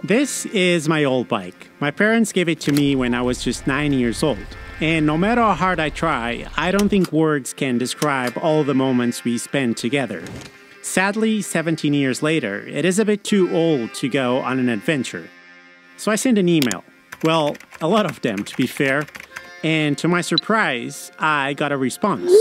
This is my old bike. My parents gave it to me when I was just 9 years old. And no matter how hard I try, I don't think words can describe all the moments we spent together. Sadly, 17 years later, it is a bit too old to go on an adventure. So I sent an email. Well, a lot of them, to be fair. And to my surprise, I got a response.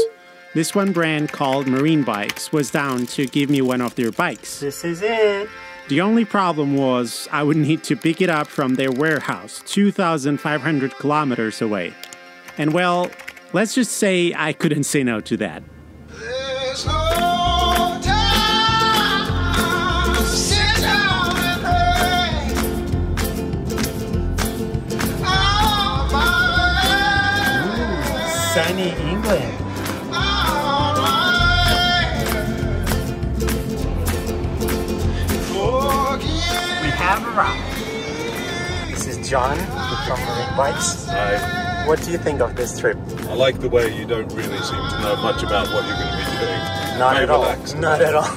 This one brand called Marine Bikes was down to give me one of their bikes. This is it. The only problem was I would need to pick it up from their warehouse, 2,500 kilometers away. And well, let's just say I couldn't say no to that. There's no time to sit down and pray. Oh, my Sunny England. We have arrived. This is John from Marine Bikes. Hi. What do you think of this trip? I like the way you don't really seem to know much about what you're going to be doing. Not Very at all. relaxed. Not at all.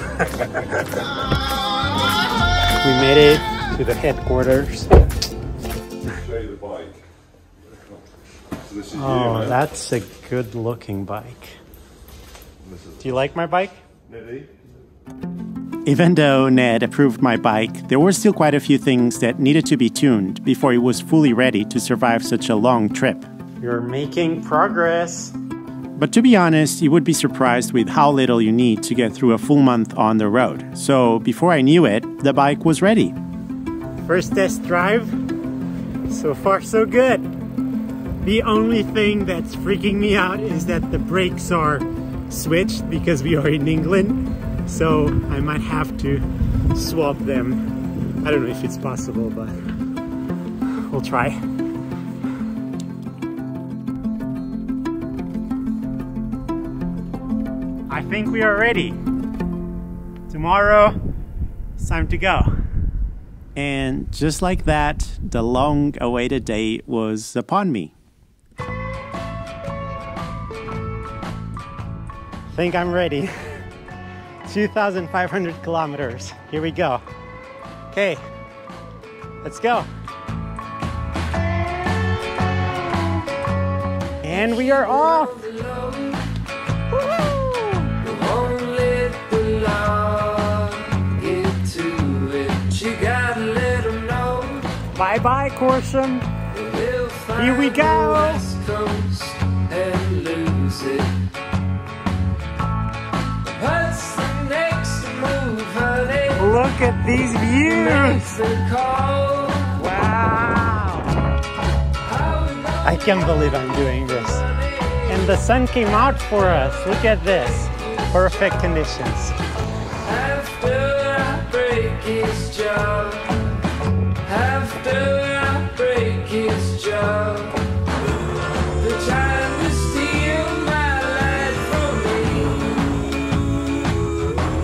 We made it to the headquarters. Show you the bike. So this is Oh, that's a good looking bike. Do you like my bike? Niddy. Even though Ned approved my bike, there were still quite a few things that needed to be tuned before it was fully ready to survive such a long trip. You're making progress. But to be honest, you would be surprised with how little you need to get through a full month on the road. So before I knew it, the bike was ready. First test drive. So far so good. The only thing that's freaking me out is that the brakes are switched because we are in England. So I might have to swap them. I don't know if it's possible, but we'll try. I think we are ready. Tomorrow, it's time to go. And just like that, the long-awaited day was upon me. I think I'm ready. 2,500 kilometers. Here we go. Okay, let's go. And we are off. Bye-bye, Corsham. Here we go. Look at these views! Wow! I can't believe I'm doing this. And the sun came out for us. Look at this. Perfect conditions. After I break his jaw. After I break his jaw. They're trying to steal my life from me.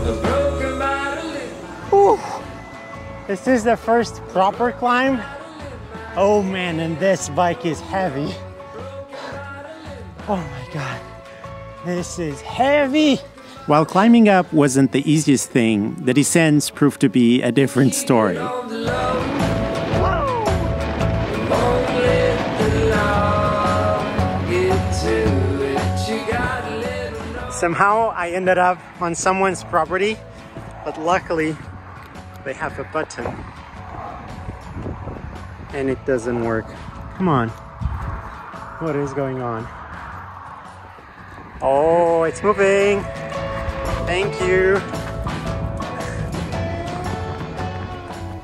A broken bottle. Whew. This is the first proper climb. Oh man, and this bike is heavy. Oh my God, this is heavy. While climbing up wasn't the easiest thing, the descents proved to be a different story. Somehow I ended up on someone's property, but luckily they have a button and it doesn't work. Come on, what is going on? Oh, it's moving. Thank you.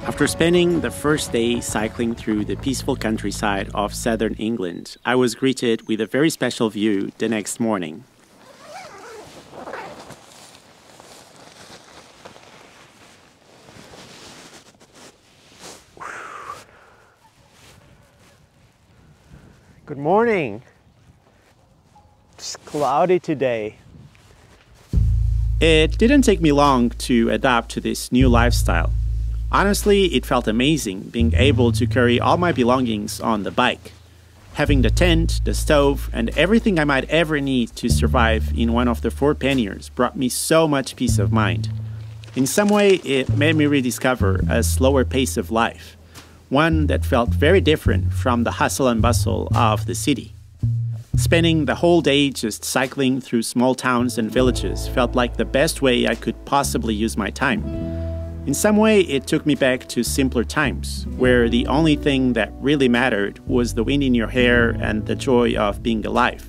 After spending the first day cycling through the peaceful countryside of southern England, I was greeted with a very special view the next morning. Good morning. It's cloudy today. It didn't take me long to adapt to this new lifestyle. Honestly, it felt amazing being able to carry all my belongings on the bike. Having the tent, the stove, and everything I might ever need to survive in one of the 4 panniers brought me so much peace of mind. In some way, it made me rediscover a slower pace of life, one that felt very different from the hustle and bustle of the city. Spending the whole day just cycling through small towns and villages felt like the best way I could possibly use my time. In some way, it took me back to simpler times, where the only thing that really mattered was the wind in your hair and the joy of being alive.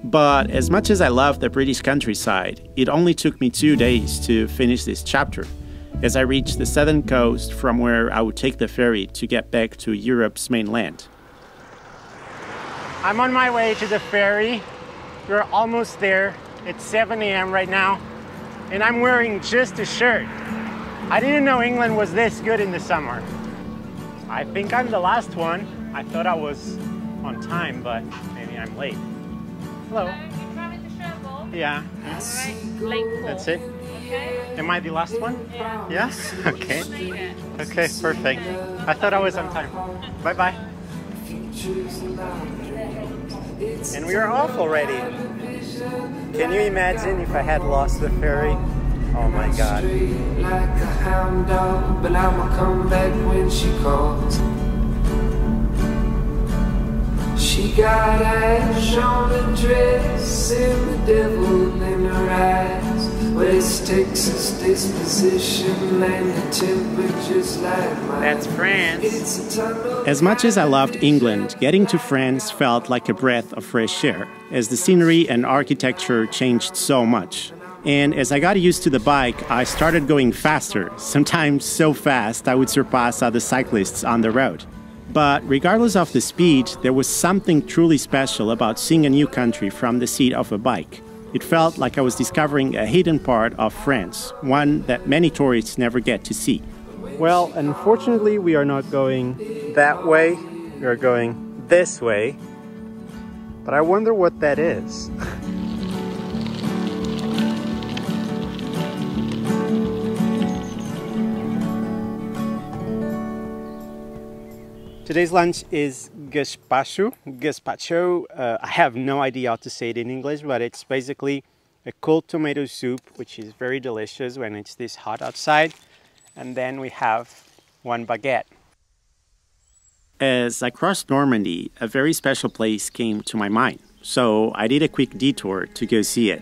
But as much as I love the British countryside, it only took me 2 days to finish this chapter, as I reached the southern coast from where I would take the ferry to get back to Europe's mainland. I'm on my way to the ferry. We're almost there. It's 7 a.m. right now, and I'm wearing just a shirt. I didn't know England was this good in the summer. I think I'm the last one. I thought I was on time, but maybe I'm late. Hello. You traveling to Sherborne? Yeah. Alright, lane 4. That's it. Okay. Am I the last one? Yeah. Yes? Okay. Yeah. Okay, perfect. I thought I was on time. Bye-bye. And we are off already. Can you imagine if I had lost the ferry? Oh my God. Like a hound dog, but I'ma come back when she calls. She got ash on the dress and the devil in her eyes. West Texas disposition and the temperature's like mine. That's France. It's a tunnel. As much as I loved England, getting to France felt like a breath of fresh air, as the scenery and architecture changed so much. And as I got used to the bike, I started going faster, sometimes so fast I would surpass other cyclists on the road. But regardless of the speed, there was something truly special about seeing a new country from the seat of a bike. It felt like I was discovering a hidden part of France, one that many tourists never get to see. Well, unfortunately, we are not going that way. We are going this way. But I wonder what that is. Today's lunch is gazpacho. Gazpacho, I have no idea how to say it in English, but it's basically a cold tomato soup, which is very delicious when it's this hot outside. And then we have one baguette. As I crossed Normandy, a very special place came to my mind, so I did a quick detour to go see it.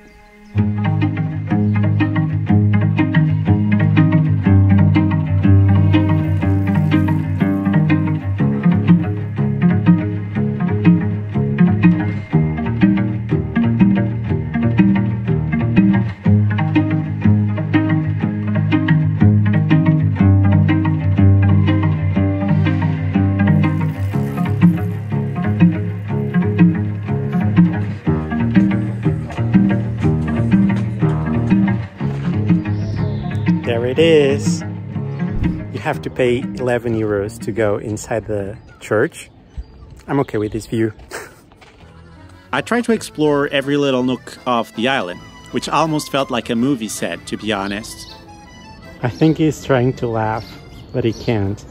There it is. You have to pay 11 euros to go inside the church. I'm okay with this view. I tried to explore every little nook of the island, which almost felt like a movie set, to be honest. I think he's trying to laugh, but he can't.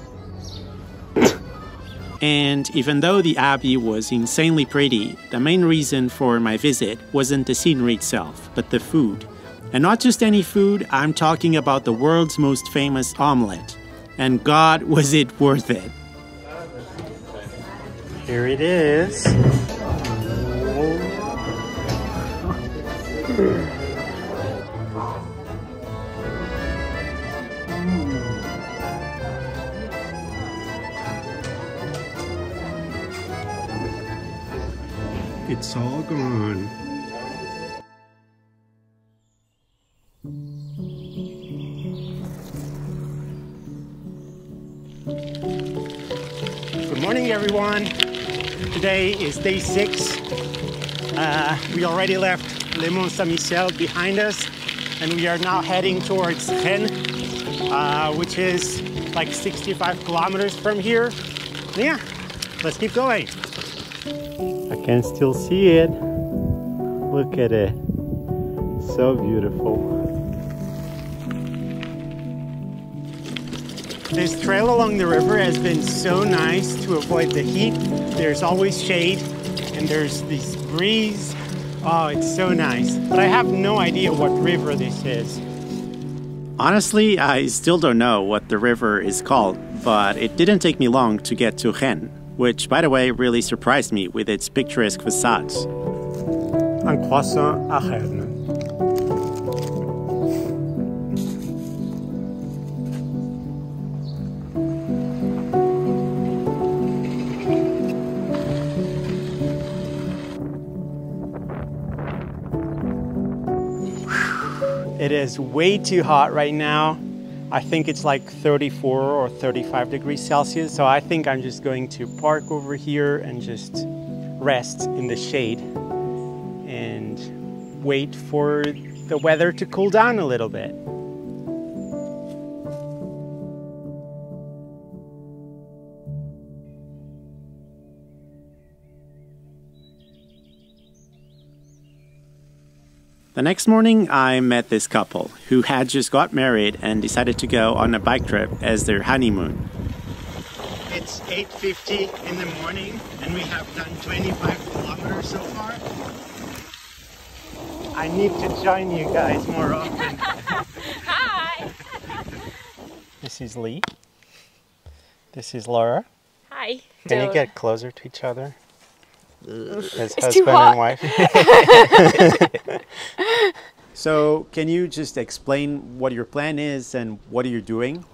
And even though the abbey was insanely pretty, the main reason for my visit wasn't the scenery itself, but the food. And not just any food, I'm talking about the world's most famous omelette. And God, was it worth it. Here it is. It's all gone. Good morning, everyone. Today is day 6. We already left Le Mont Saint-Michel behind us, and we are now heading towards Rennes, which is like 65 kilometers from here. Yeah, let's keep going. I can still see it. Look at it. So beautiful. This trail along the river has been so nice to avoid the heat. There's always shade and there's this breeze. Oh, it's so nice. But I have no idea what river this is. Honestly, I still don't know what the river is called, but it didn't take me long to get to Rennes, which, by the way, really surprised me with its picturesque facades. Un croissant à Rennes. It is way too hot right now. I think it's like 34 or 35 degrees Celsius. So I think I'm just going to park over here and just rest in the shade and wait for the weather to cool down a little bit. The next morning, I met this couple who had just got married and decided to go on a bike trip as their honeymoon. It's 8:50 in the morning and we have done 25 kilometers so far. I need to join you guys more often. Hi! This is Lee. This is Laura. Hi. Can you get closer to each other? As It's too husband hot. and wife. So, can you just explain what your plan is and what are you doing?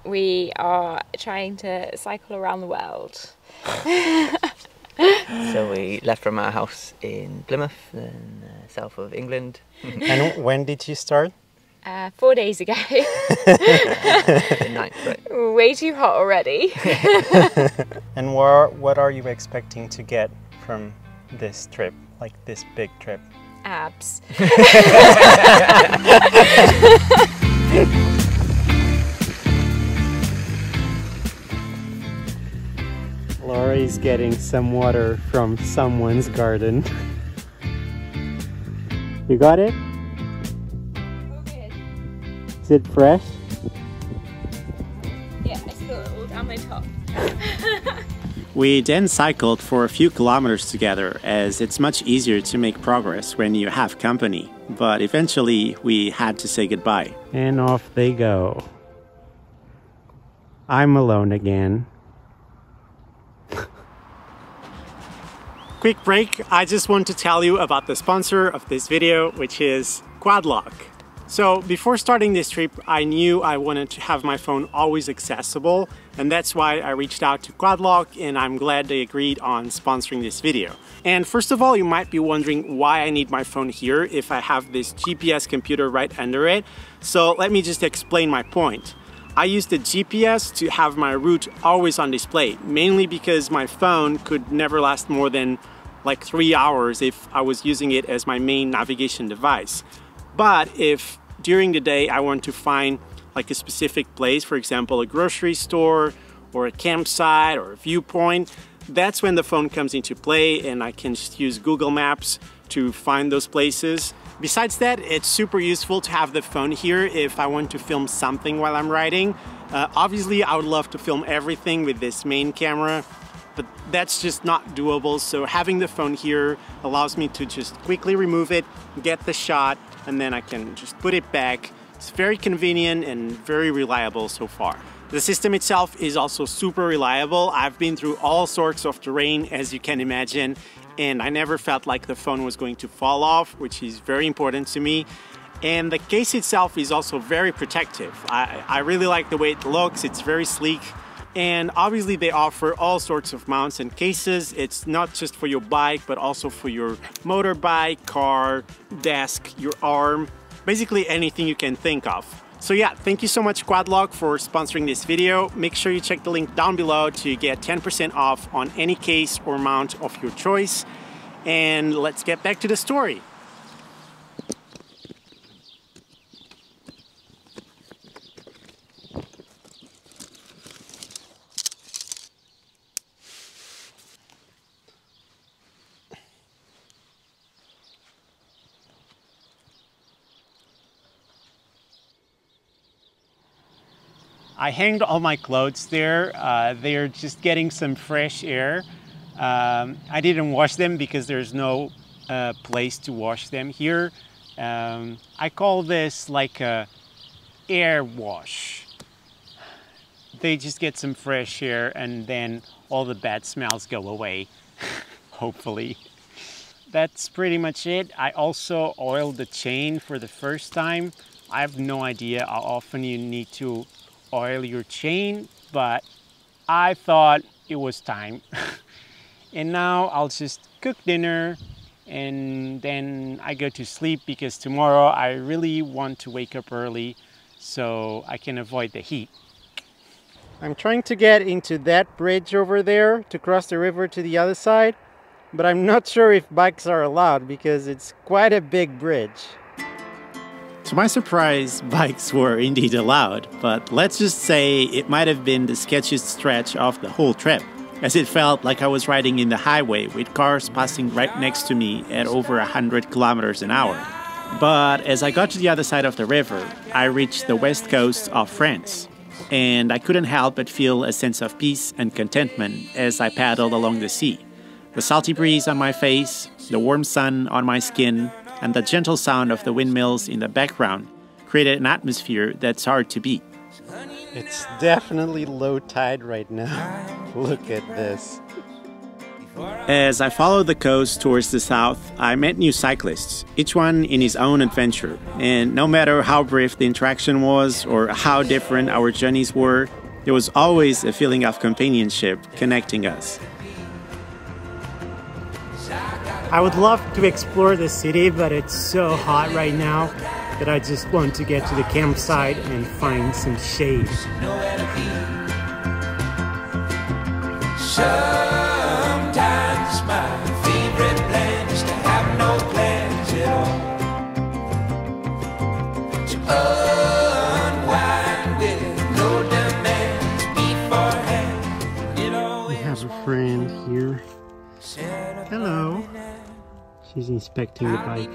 We are trying to cycle around the world. So we left from our house in Plymouth, in south of England. And when did you start? 4 days ago. The 9th, right? Way too hot already. And what are you expecting to get from this trip, like this big trip? Abs. Laura is getting some water from someone's garden. You got it? Is it fresh? Yeah, I spilled it all down my top. We then cycled for a few kilometers together, as it's much easier to make progress when you have company. But eventually, we had to say goodbye. And off they go. I'm alone again. Quick break. I just want to tell you about the sponsor of this video, which is Quadlock. So before starting this trip, I knew I wanted to have my phone always accessible, and that's why I reached out to Quadlock, and I'm glad they agreed on sponsoring this video. And first of all, you might be wondering why I need my phone here if I have this GPS computer right under it. So let me just explain my point. I use the GPS to have my route always on display, mainly because my phone could never last more than like 3 hours if I was using it as my main navigation device. But if during the day I want to find like a specific place, for example, a grocery store or a campsite or a viewpoint, that's when the phone comes into play and I can just use Google Maps to find those places. Besides that, it's super useful to have the phone here if I want to film something while I'm riding. Obviously, I would love to film everything with this main camera, but that's just not doable. So having the phone here allows me to just quickly remove it, get the shot, and then I can just put it back. It's very convenient and very reliable so far. The system itself is also super reliable. I've been through all sorts of terrain, as you can imagine, and I never felt like the phone was going to fall off, which is very important to me. And the case itself is also very protective. I really like the way it looks. It's very sleek. And obviously they offer all sorts of mounts and cases. It's not just for your bike, but also for your motorbike, car, desk, your arm, basically anything you can think of. So yeah, thank you so much Quadlock for sponsoring this video. Make sure you check the link down below to get 10% off on any case or mount of your choice. And let's get back to the story. I hanged all my clothes there. They're just getting some fresh air. I didn't wash them because there's no place to wash them here. I call this like a air wash. they just get some fresh air and then all the bad smells go away, hopefully. That's pretty much it. I also oiled the chain for the first time. I have no idea how often you need to oil your chain, but I thought it was time. And now I'll just cook dinner and then I go to sleep because tomorrow I really want to wake up early so I can avoid the heat. I'm trying to get into that bridge over there to cross the river to the other side, but I'm not sure if bikes are allowed because it's quite a big bridge. To my surprise, bikes were indeed allowed, but let's just say it might have been the sketchiest stretch of the whole trip, as it felt like I was riding in the highway with cars passing right next to me at over 100 kilometers an hour. But as I got to the other side of the river, I reached the west coast of France, and I couldn't help but feel a sense of peace and contentment as I paddled along the sea. The salty breeze on my face, the warm sun on my skin, and the gentle sound of the windmills in the background created an atmosphere that's hard to beat. It's definitely low tide right now. Look at this. As I followed the coast towards the south, I met new cyclists, each one in his own adventure. And no matter how brief the interaction was or how different our journeys were, there was always a feeling of companionship connecting us. I would love to explore the city, but it's so hot right now that I just want to get to the campsite and find some shade. Sometimes my favorite plan is to have no plans at all. To unwind with no demands beforehand. We have a friend here. Hello. She's inspecting the bike.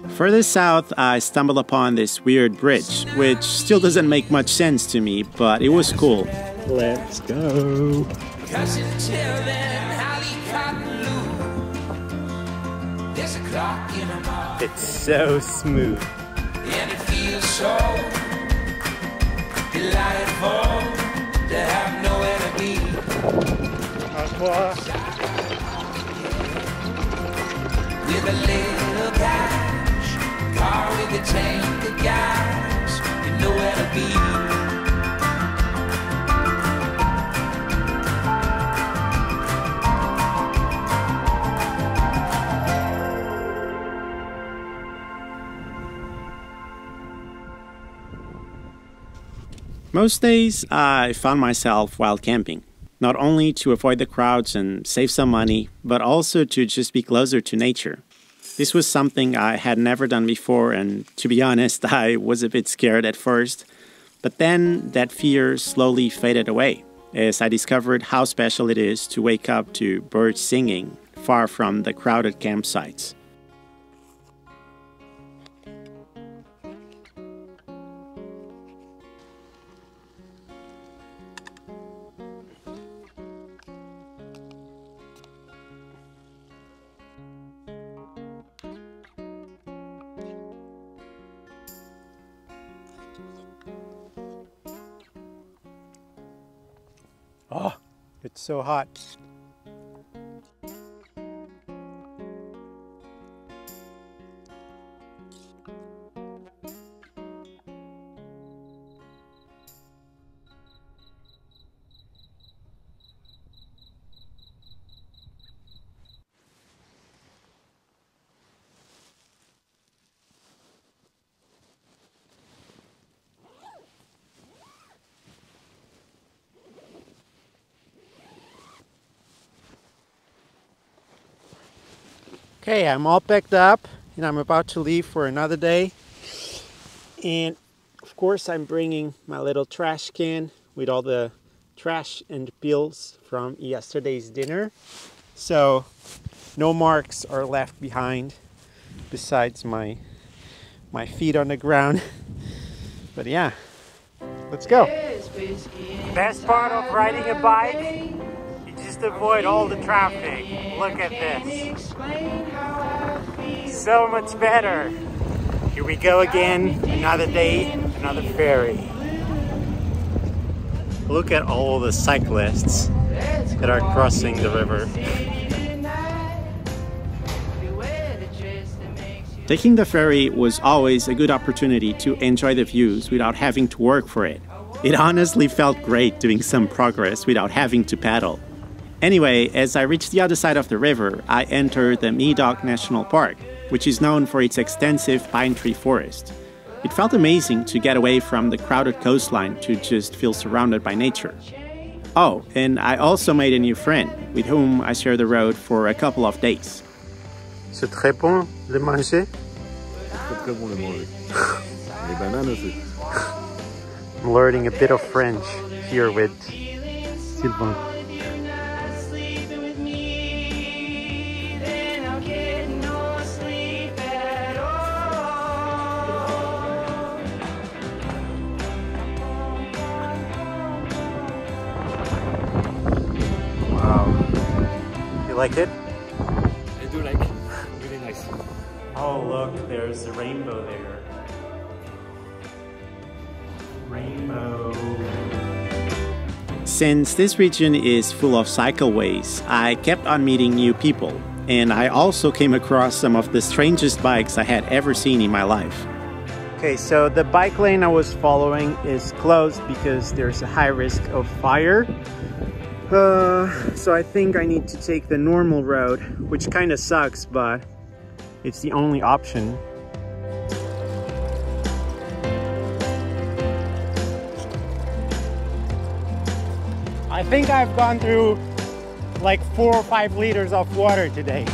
Further south, I stumbled upon this weird bridge, which still doesn't make much sense to me, but it was cool. Let's go. It's so smooth. And it feels so delightful to have nowhere to be. With a little cash, car with a tank of gas, and nowhere to be. Most days, I found myself while camping, not only to avoid the crowds and save some money, but also to just be closer to nature. This was something I had never done before, and to be honest, I was a bit scared at first. But then that fear slowly faded away, as I discovered how special it is to wake up to birds singing far from the crowded campsites. Oh, it's so hot. Okay, I'm all packed up and I'm about to leave for another day. And of course I'm bringing my little trash can with all the trash and pills from yesterday's dinner. So no marks are left behind besides my feet on the ground. But yeah, let's go. Best part of riding a bike, you just avoid all the traffic. Look at this. So much better. Here we go again, another day, another ferry. Look at all the cyclists that are crossing the river. Taking the ferry was always a good opportunity to enjoy the views without having to work for it. It honestly felt great doing some progress without having to paddle. Anyway, as I reached the other side of the river, I entered the Medoc National Park, which is known for its extensive pine tree forest. It felt amazing to get away from the crowded coastline to just feel surrounded by nature. Oh, and I also made a new friend, with whom I shared the road for a couple of days. C'est très bon de manger. C'est très bon de manger. Les bananes aussi. I'm learning a bit of French here with Sylvain. Wow. You like it? I do like. Really nice. Oh look, there's a rainbow there. Rainbow. Since this region is full of cycleways, I kept on meeting new people, and I also came across some of the strangest bikes I had ever seen in my life. Okay, so the bike lane I was following is closed because there's a high risk of fire. So I think I need to take the normal road, which kind of sucks, but it's the only option. I think I've gone through like 4 or 5 liters of water today.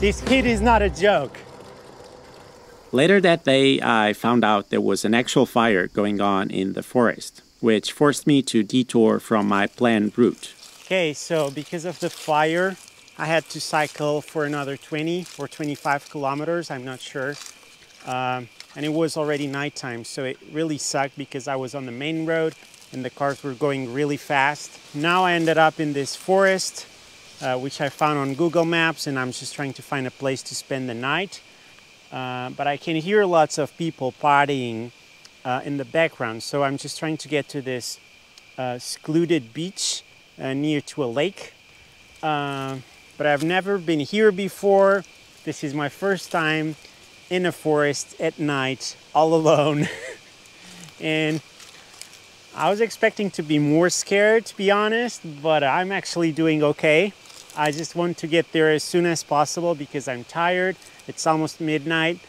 This heat is not a joke. Later that day, I found out there was an actual fire going on in the forest, which forced me to detour from my planned route. Okay, so because of the fire, I had to cycle for another 20 or 25 kilometers, I'm not sure. And it was already nighttime, so it really sucked because I was on the main road and the cars were going really fast. Now I ended up in this forest, which I found on Google Maps, and I'm just trying to find a place to spend the night. But I can hear lots of people partying in the background, so I'm just trying to get to this secluded beach near to a lake. But I've never been here before. This is my first time in a forest at night, all alone. And I was expecting to be more scared, to be honest, but I'm actually doing okay. I just want to get there as soon as possible because I'm tired. It's almost midnight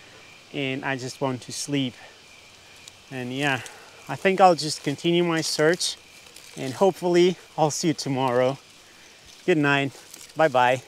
and I just want to sleep. And yeah, I think I'll just continue my search and hopefully I'll see you tomorrow. Good night. Bye-bye.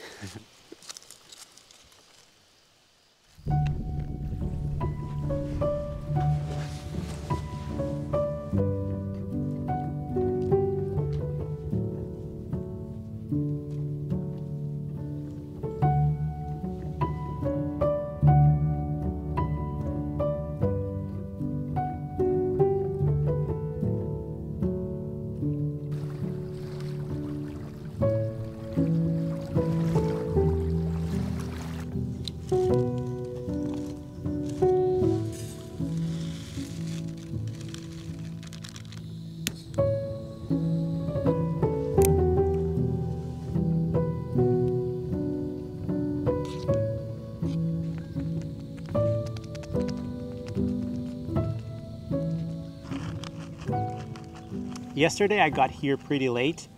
Yesterday I got here pretty late.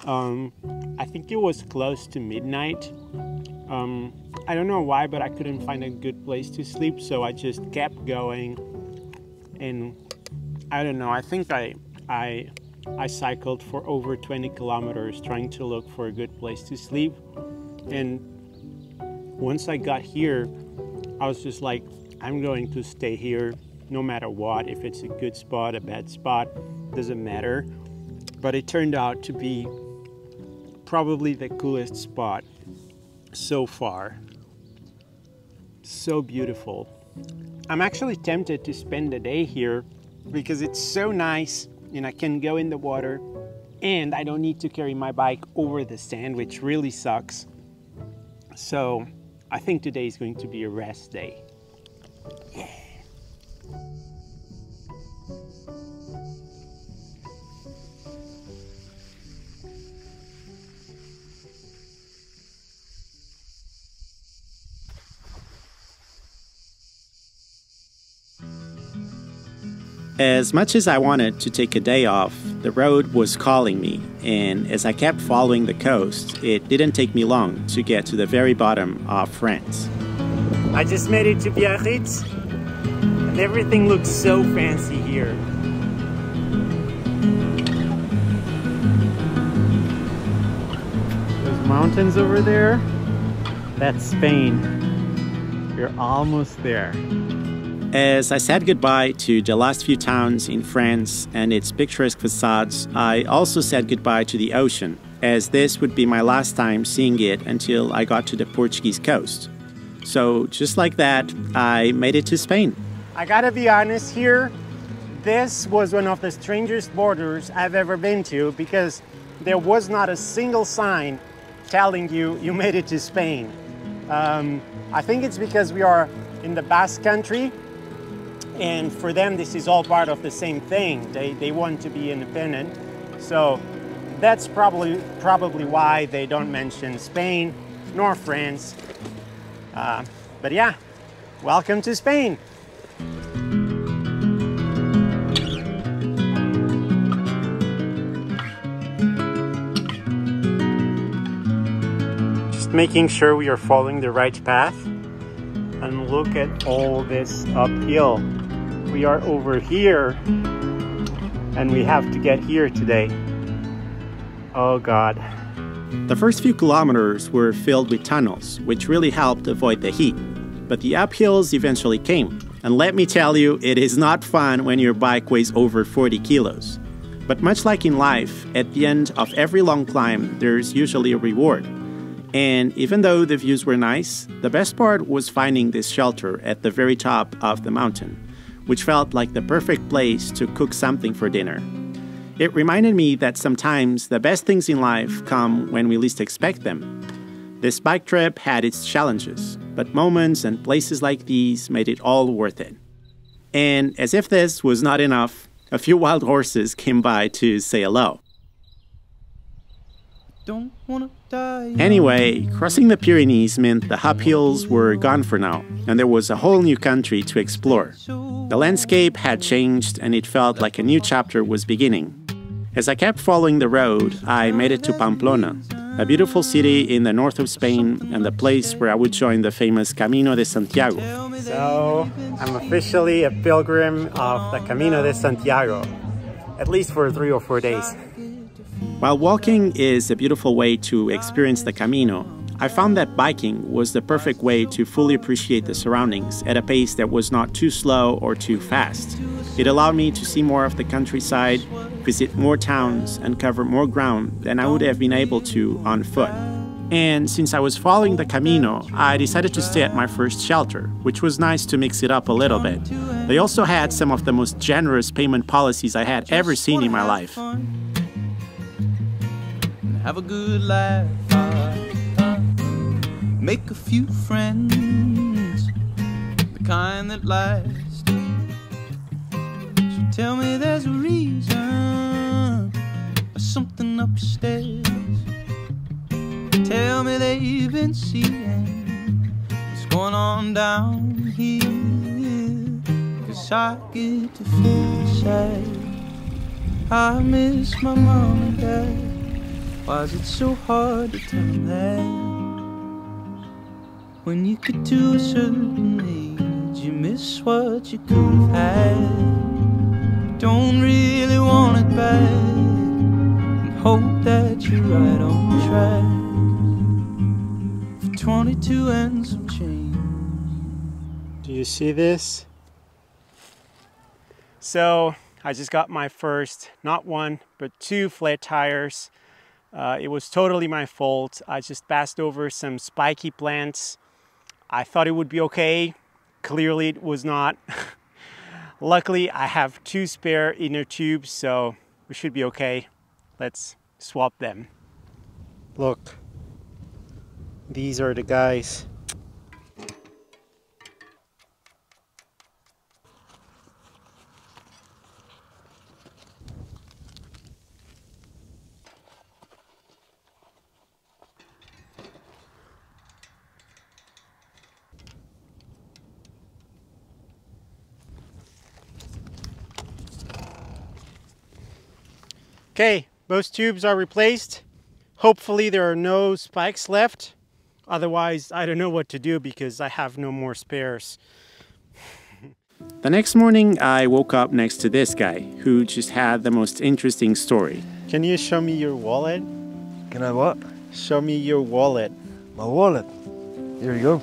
I think it was close to midnight. I don't know why, but I couldn't find a good place to sleep, so I just kept going. And I don't know, I think I cycled for over 20 kilometers trying to look for a good place to sleep. And once I got here, I was just like, I'm going to stay here no matter what. If it's a good spot, a bad spot, doesn't matter. But it turned out to be probably the coolest spot so far. So beautiful. I'm actually tempted to spend the day here because it's so nice and I can go in the water and I don't need to carry my bike over the sand, which really sucks. So I think today is going to be a rest day. Yeah. As much as I wanted to take a day off, the road was calling me, and as I kept following the coast, it didn't take me long to get to the very bottom of France. I just made it to Biarritz, and everything looks so fancy here. Those mountains over there, that's Spain. We're almost there. As I said goodbye to the last few towns in France and its picturesque facades, I also said goodbye to the ocean, as this would be my last time seeing it until I got to the Portuguese coast. So just like that, I made it to Spain. I gotta be honest here, this was one of the strangest borders I've ever been to because there was not a single sign telling you you made it to Spain. I think it's because we are in the Basque Country, and for them this is all part of the same thing. They want to be independent, so that's probably why they don't mention Spain nor France. But yeah, welcome to Spain. Just making sure we are following the right path. And look at all this uphill. We are over here and we have to get here today. Oh God. The first few kilometers were filled with tunnels, which really helped avoid the heat. But the uphills eventually came. And let me tell you, it is not fun when your bike weighs over 40 kilos. But much like in life, at the end of every long climb, there's usually a reward. And even though the views were nice, the best part was finding this shelter at the very top of the mountain, which felt like the perfect place to cook something for dinner. It reminded me that sometimes the best things in life come when we least expect them. This bike trip had its challenges, but moments and places like these made it all worth it. And as if this was not enough, a few wild horses came by to say hello. Don't wanna die. Anyway, crossing the Pyrenees meant the uphills were gone for now, and there was a whole new country to explore. The landscape had changed, and it felt like a new chapter was beginning. As I kept following the road, I made it to Pamplona, a beautiful city in the north of Spain and the place where I would join the famous Camino de Santiago. So, I'm officially a pilgrim of the Camino de Santiago, at least for 3 or 4 days. While walking is a beautiful way to experience the Camino, I found that biking was the perfect way to fully appreciate the surroundings at a pace that was not too slow or too fast. It allowed me to see more of the countryside, visit more towns, and cover more ground than I would have been able to on foot. And since I was following the Camino, I decided to stay at my first shelter, which was nice to mix it up a little bit. They also had some of the most generous payment policies I had ever seen in my life. Have a good laugh, make a few friends, the kind that last. So tell me there's a reason, or something upstairs. Tell me they've been seeing what's going on down here. 'Cause I get to feel sad, I miss my mom and dad. Why is it so hard to tell them that? When you get to a certain age, you miss what you could have had. Don't really want it back, and hope that you're right on track. For 22 and some change. Do you see this? So, I just got my first, not one, but 2 flat tires. It was totally my fault. I just passed over some spiky plants. I thought it would be okay. Clearly it was not. Luckily, I have 2 spare inner tubes, so we should be okay. Let's swap them. Look, these are the guys. Okay, most tubes are replaced. Hopefully there are no spikes left. Otherwise, I don't know what to do because I have no more spares. The next morning, I woke up next to this guy who just had the most interesting story. Can you show me your wallet? Can I what? Show me your wallet. My wallet. Here you go.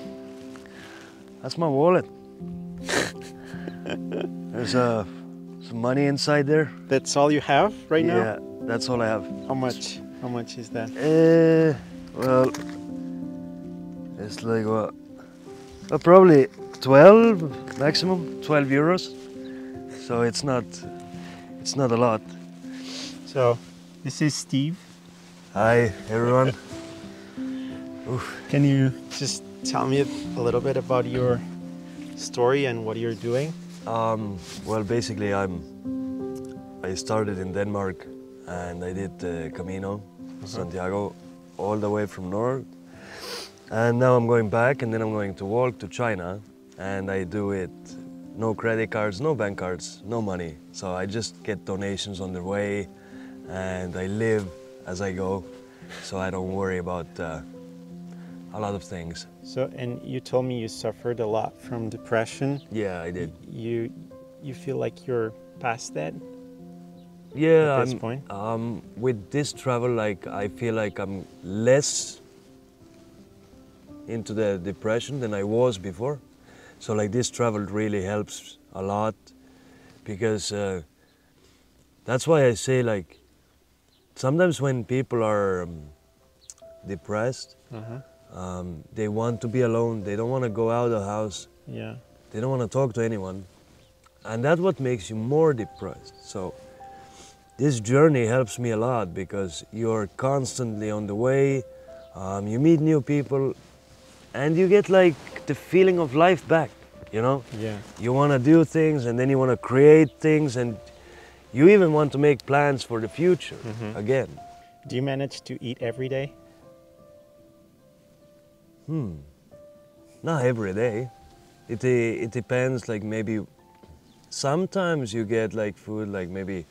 That's my wallet. There's some money inside there. That's all you have right now? Yeah, that's all I have. How much? How much is that? Well, it's like what? Probably 12 maximum, 12 euros. So it's not a lot. So, this is Steve. Hi, everyone. Oof. Can you just tell me a little bit about your story and what you're doing? Well, basically, I started in Denmark and I did the Camino, Santiago, all the way from north. And now I'm going back and then I'm going to walk to China, and I do it, no credit cards, no bank cards, no money. So I just get donations on the way and I live as I go, so I don't worry about a lot of things. So, and you told me you suffered a lot from depression. Yeah, I did. You feel like you're past that? Yeah, at this point? With this travel, like I feel like I'm less into the depression than I was before. So like this travel really helps a lot, because that's why I say, like, sometimes when people are depressed, they want to be alone, they don't want to go out of the house, yeah, they don't want to talk to anyone, and that's what makes you more depressed. So this journey helps me a lot, because you're constantly on the way, you meet new people, and you get like the feeling of life back, you know? Yeah. You want to do things, and then you want to create things, and you even want to make plans for the future again. Do you manage to eat every day? Not every day. It depends, like maybe sometimes you get like food like maybe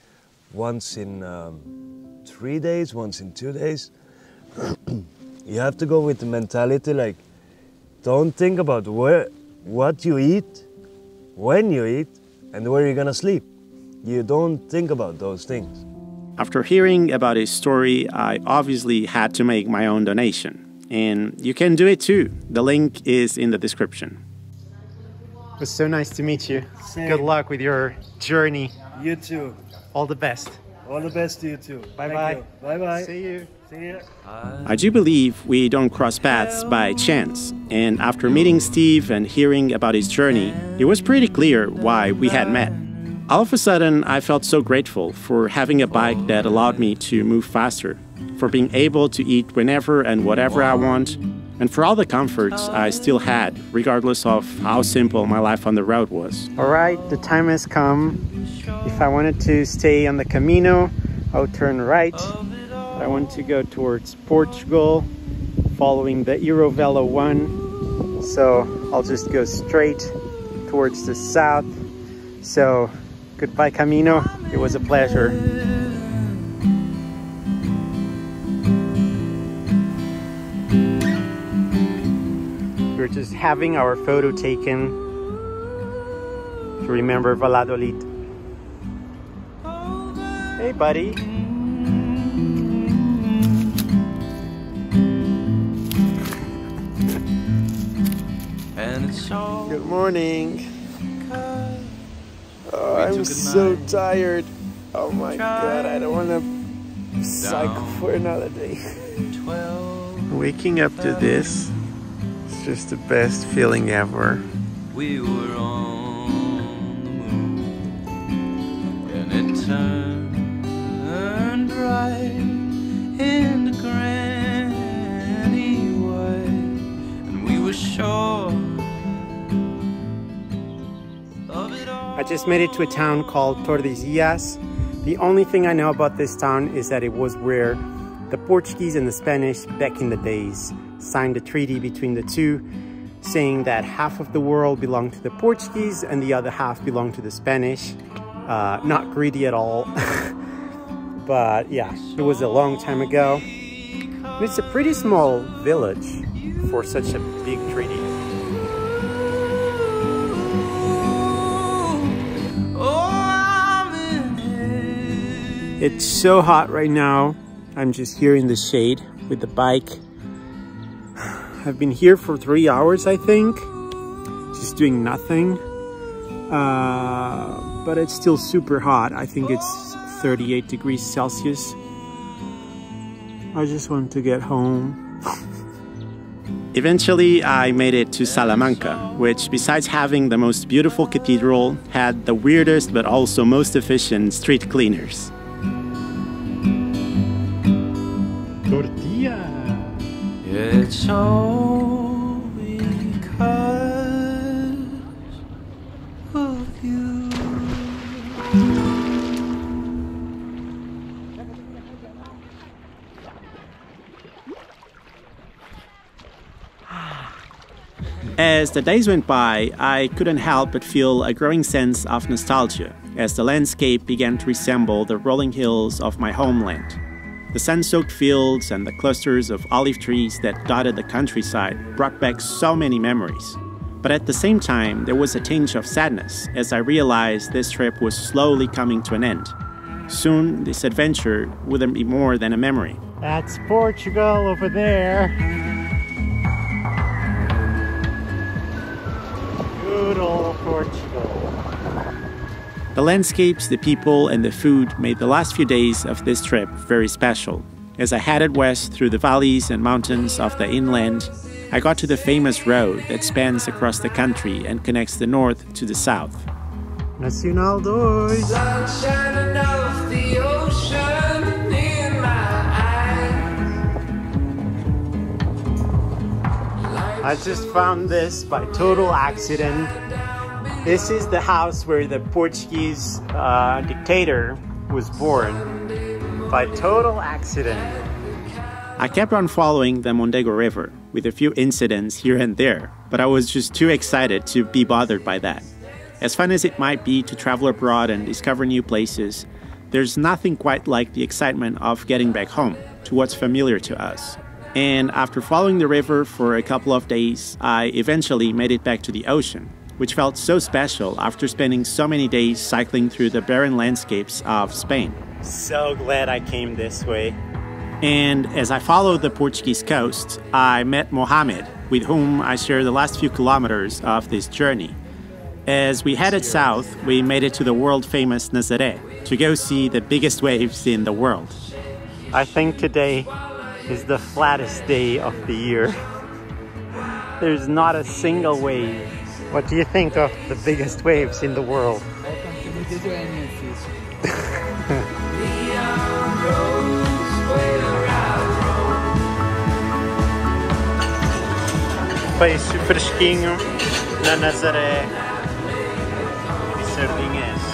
once in 3 days, once in 2 days. You have to go with the mentality, like, don't think about what you eat, when you eat, and where you're gonna sleep. You don't think about those things. After hearing about his story, I obviously had to make my own donation. And you can do it too. The link is in the description. It was so nice to meet you. Same. Good luck with your journey. You too. All the best. All the best to you too. Bye-bye. Bye-bye. See you. See ya. I do believe we don't cross paths by chance. And after meeting Steve and hearing about his journey, it was pretty clear why we had met. All of a sudden, I felt so grateful for having a bike that allowed me to move faster, for being able to eat whenever and whatever I want, and for all the comforts I still had, regardless of how simple my life on the road was. All right, the time has come. If I wanted to stay on the Camino, I would turn right. I want to go towards Portugal, following the Eurovelo 1. So I'll just go straight towards the south. So goodbye, Camino. It was a pleasure. We're just having our photo taken to remember Valladolid. Hey, buddy. Good morning. Oh, I'm so tired. Oh my God, I don't want to cycle for another day. Waking up to this, it's just the best feeling ever. We were on the moon, and it turned bright in the granny white, and we were sure of it all. I just made it to a town called Tordesillas. The only thing I know about this town is that it was where the Portuguese and the Spanish back in the days signed a treaty between the two, saying that half of the world belonged to the Portuguese and the other half belonged to the Spanish. Not greedy at all. But yeah, it was a long time ago. It's a pretty small village for such a big treaty. It's so hot right now. I'm just here in the shade with the bike. I've been here for 3 hours, I think, just doing nothing. But it's still super hot. I think it's 38 degrees Celsius. I just want to get home. Eventually, I made it to Salamanca, which, besides having the most beautiful cathedral, had the weirdest but also most efficient street cleaners. Tortilla! It's all because of you. As the days went by, I couldn't help but feel a growing sense of nostalgia as the landscape began to resemble the rolling hills of my homeland. The sun-soaked fields and the clusters of olive trees that dotted the countryside brought back so many memories. But at the same time, there was a tinge of sadness as I realized this trip was slowly coming to an end. Soon, this adventure wouldn't be more than a memory. That's Portugal over there. Good old Portugal. The landscapes, the people, and the food made the last few days of this trip very special. As I headed west through the valleys and mountains of the inland, I got to the famous road that spans across the country and connects the north to the south. Nacional 2. Sun shining off the ocean in my eyes. I just found this by total accident. This is the house where the Portuguese dictator was born. By total accident. I kept on following the Mondego River, with a few incidents here and there, but I was just too excited to be bothered by that. As fun as it might be to travel abroad and discover new places, there's nothing quite like the excitement of getting back home, to what's familiar to us. And after following the river for a couple of days, I eventually made it back to the ocean, which felt so special after spending so many days cycling through the barren landscapes of Spain. So glad I came this way. And as I followed the Portuguese coast, I met Mohammed, with whom I shared the last few kilometers of this journey. As we headed south, we made it to the world-famous Nazaré to go see the biggest waves in the world. I think today is the flattest day of the year. There's not a single wave. What do you think of the biggest waves in the world? Foi fresquinho na Nazaré de Sardinhas.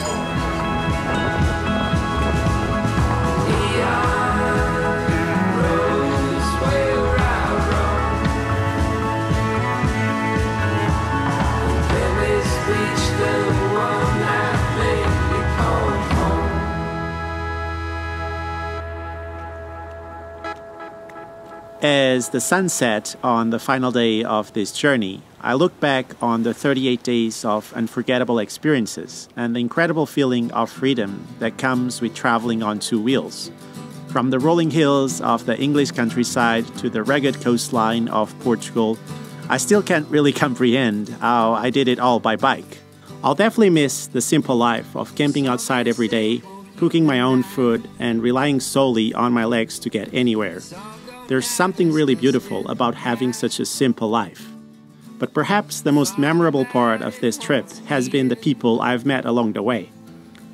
As the sun set on the final day of this journey, I look back on the 38 days of unforgettable experiences and the incredible feeling of freedom that comes with traveling on two wheels. From the rolling hills of the English countryside to the rugged coastline of Portugal, I still can't really comprehend how I did it all by bike. I'll definitely miss the simple life of camping outside every day, cooking my own food, and relying solely on my legs to get anywhere. There's something really beautiful about having such a simple life. But perhaps the most memorable part of this trip has been the people I've met along the way.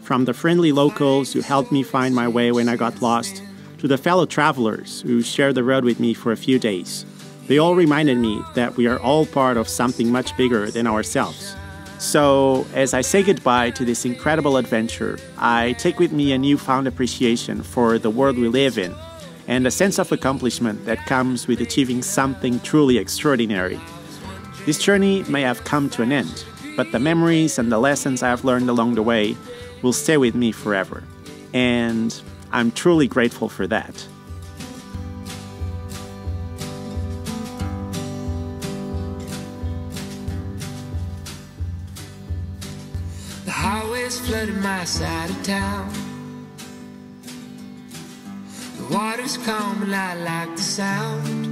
From the friendly locals who helped me find my way when I got lost, to the fellow travelers who shared the road with me for a few days. They all reminded me that we are all part of something much bigger than ourselves. So, as I say goodbye to this incredible adventure, I take with me a newfound appreciation for the world we live in, and a sense of accomplishment that comes with achieving something truly extraordinary. This journey may have come to an end, but the memories and the lessons I have learned along the way will stay with me forever. And I'm truly grateful for that. The highways flooded my side of town. The water's calm and I like the sound.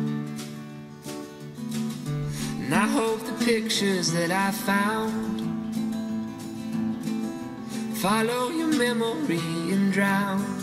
And I hope the pictures that I found follow your memory and drown.